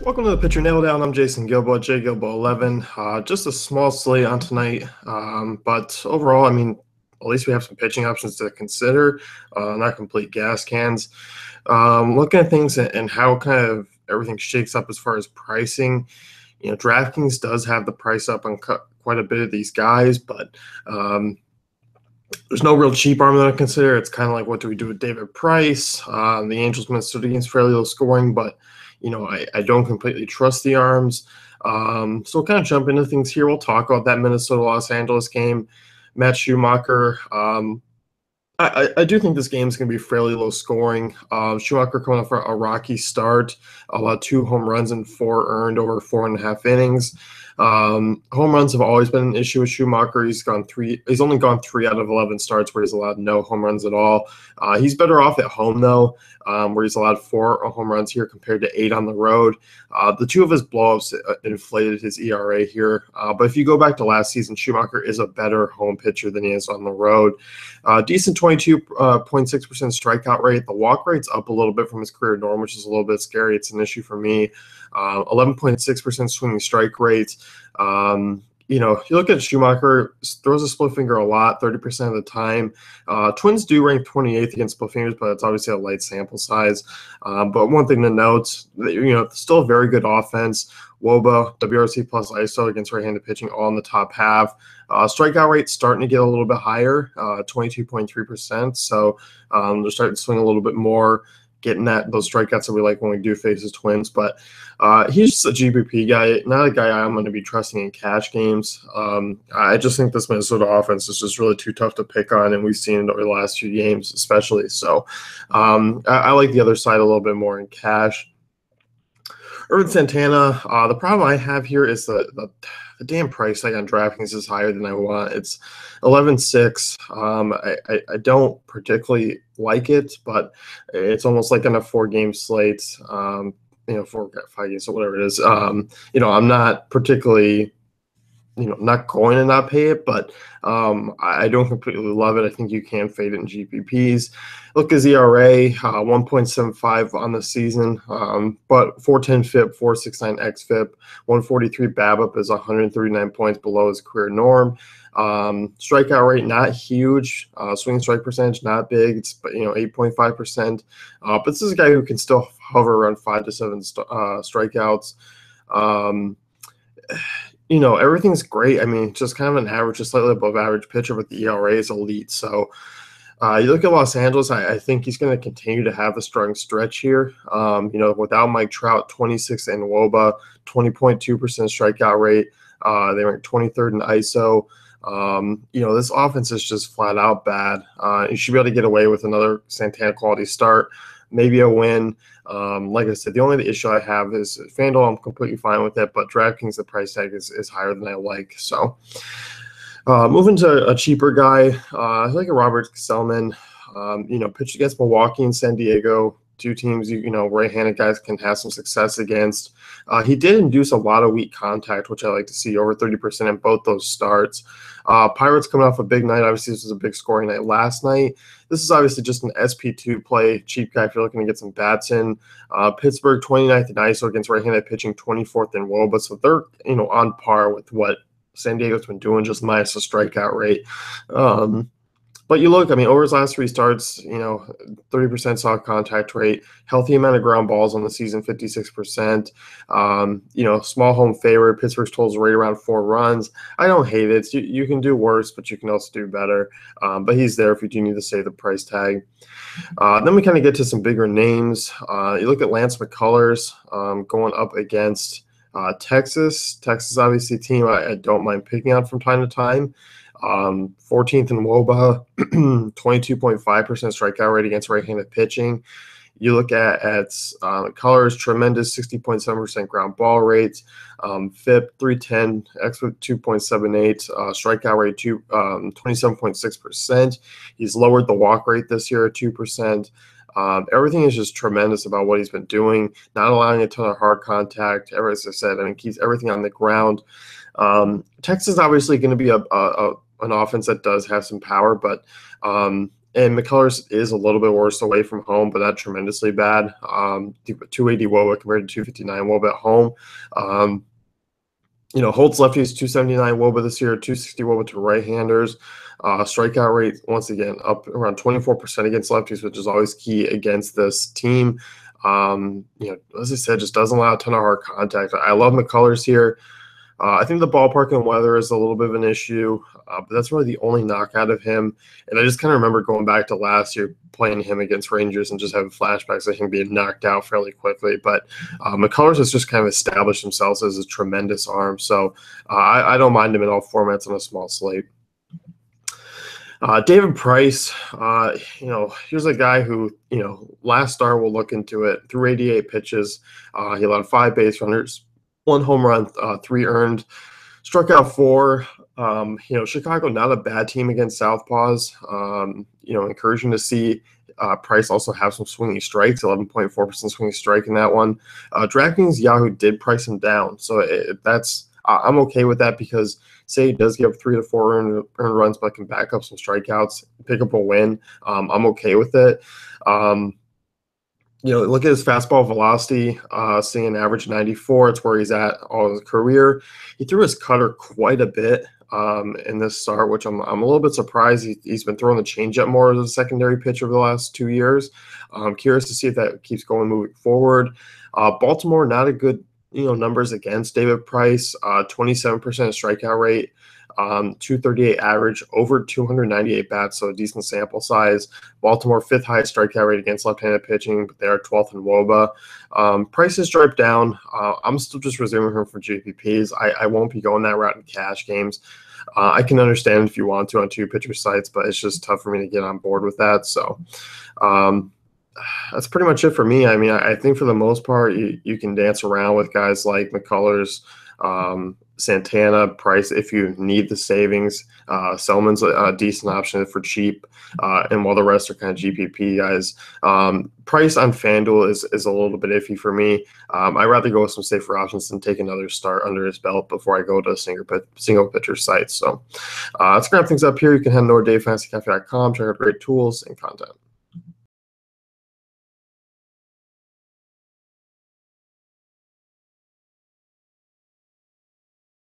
Welcome to the Pitcher Nail Down. I'm Jason Gilbo, J Gilbo 11. Just a small slate on tonight, but overall, I mean, at least we have some pitching options to consider, not complete gas cans. Looking at things and how kind of everything shakes up as far as pricing. DraftKings does have the price up on quite a bit of these guys, but there's no real cheap arm that I consider. It's kind of like, what do we do with David Price? The Angels Minnesota game's fairly low scoring, but I don't completely trust the arms. So we'll kind of jump into things here. We'll talk about that Minnesota-Los Angeles game. Matt Schumacher. I do think this game is going to be fairly low scoring. Schumacher coming off a rocky start, allowed 2 home runs and 4 earned over 4.5 innings. Home runs have always been an issue with Schumacher. He's only gone 3 out of 11 starts where he's allowed no home runs at all. He's better off at home though, where he's allowed 4 home runs here compared to 8 on the road. The 2 of his blowups inflated his ERA here. But if you go back to last season, Schumacher is a better home pitcher than he is on the road. Decent 22.6% strikeout rate. The walk rate's up a little bit from his career norm, which is a little bit scary. It's an issue for me. 11.6% swinging strike rate. You look at Schumacher, throws a split finger a lot, 30% of the time. Twins do rank 28th against split fingers, but it's obviously a light sample size. But one thing to note, still a very good offense. WOBA, WRC plus ISO against right-handed pitching all in the top half. Strikeout rate starting to get a little bit higher, 22.3%. So they're starting to swing a little bit more, getting those strikeouts that we like when we do face his Twins. But he's just a GPP guy, not a guy I'm going to be trusting in cash games. I just think this Minnesota offense is just really too tough to pick on, and we've seen it over the last few games especially. So I like the other side a little bit more in cash. Ervin Santana, the problem I have here is the damn price tag on DraftKings is higher than I want. It's 11.6. I don't particularly like it, but it's almost like on a 4-game slate, 4 5 games, or whatever it is. I'm not particularly not going to not pay it, but I don't completely love it. I think you can fade it in GPPs. Look at his ERA, 1.75 on the season, but 410 FIP, 469 xFIP, 143 BABIP is 139 points below his career norm. Strikeout rate, not huge. Swing strike percentage, not big. It's 8.5%. But this is a guy who can still hover around 5 to 7 strikeouts. Everything's great. I mean, just kind of an average, just slightly above average pitcher, but the ERA is elite. So you look at Los Angeles, I think he's going to continue to have a strong stretch here. Without Mike Trout, 26 in WOBA, 20.2% strikeout rate. They rank 23rd in ISO. This offense is just flat out bad. You should be able to get away with another Santana quality start, maybe a win. Like I said, the only issue I have is FanDuel. I'm completely fine with it, but DraftKings, the price tag is higher than I like. So moving to a cheaper guy, I like a Robert Gsellman. Pitched against Milwaukee and San Diego, 2 teams right-handed guys can have some success against. He did induce a lot of weak contact, which I like to see, over 30% in both those starts. Pirates coming off a big night. Obviously, this was a big scoring night last night. This is obviously just an SP2 play, cheap guy if you're looking to get some bats in. Pittsburgh, 29th in ISO against right-handed pitching, 24th in WOBA. So they're on par with what San Diego's been doing, just minus the strikeout rate. But you look, over his last 3 starts, 30% soft contact rate, healthy amount of ground balls on the season, 56%. Small home favorite. Pittsburgh's totals right around 4 runs. I don't hate it. You can do worse, but you can also do better. But he's there if you do need to save the price tag. Then we kind of get to some bigger names. You look at Lance McCullers going up against Texas. Texas, obviously, a team I don't mind picking on from time to time. 14th in WOBA, 22.5% strikeout rate against right-handed pitching. You look at Colors, tremendous 60.7% ground ball rates, FIP 310, xFIP 2.78, strikeout rate 27.6%. He's lowered the walk rate this year at 2%. Everything is just tremendous about what he's been doing, not allowing a ton of hard contact. As I said, keeps everything on the ground. Texas is obviously going to be an offense that does have some power, but And McCullers is a little bit worse away from home, but not tremendously bad. 280 WOBA compared to 259 WOBA at home. Holt's lefties 279 WOBA this year, 260 WOBA to right-handers. Strikeout rate, once again, up around 24% against lefties, which is always key against this team. As I said, just doesn't allow a ton of hard contact. I love McCullers here. I think the ballpark and weather is a little bit of an issue, but that's really the only knockout of him. And I just kind of remember going back to last year playing him against Rangers and just having flashbacks of him being knocked out fairly quickly. But McCullers has just kind of established himself as a tremendous arm. So I don't mind him in all formats on a small slate. David Price, here's a guy who, last start, we'll look into it, threw 88 pitches. He allowed 5 base runners, 1 home run, 3 earned, struck out 4. Chicago, not a bad team against southpaws. Encouraging to see Price also have some swinging strikes, 11.4% swinging strike in that one. DraftKings Yahoo did price him down, so I'm okay with that because say he does give 3 to 4 earned runs, but can back up some strikeouts, pick up a win. I'm okay with it. Look at his fastball velocity, seeing an average 94. It's where he's at all his career. He threw his cutter quite a bit in this start, which I'm a little bit surprised. He's been throwing the changeup more as a secondary pitch over the last 2 years. I'm curious to see if that keeps going moving forward. Baltimore, not a good numbers against David Price, 27% strikeout rate, 238 average, over 298 bats, so a decent sample size. Baltimore, 5th highest strikeout rate against left-handed pitching, but they are 12th in WOBA. Price has dropped down. I'm still just resuming him for GPPs. I won't be going that route in cash games. I can understand if you want to on 2-pitcher sites, but it's just tough for me to get on board with that. So that's pretty much it for me. I mean, I think for the most part, you can dance around with guys like McCullers, Santana, Price if you need the savings. Selman's a decent option for cheap, and while the rest are kind of GPP guys. Price on FanDuel is a little bit iffy for me. I'd rather go with some safer options than take another start under his belt before I go to single pitcher sites. So let's wrap things up here. You can head over to DaveFantasyCafe.com, check out great tools and content.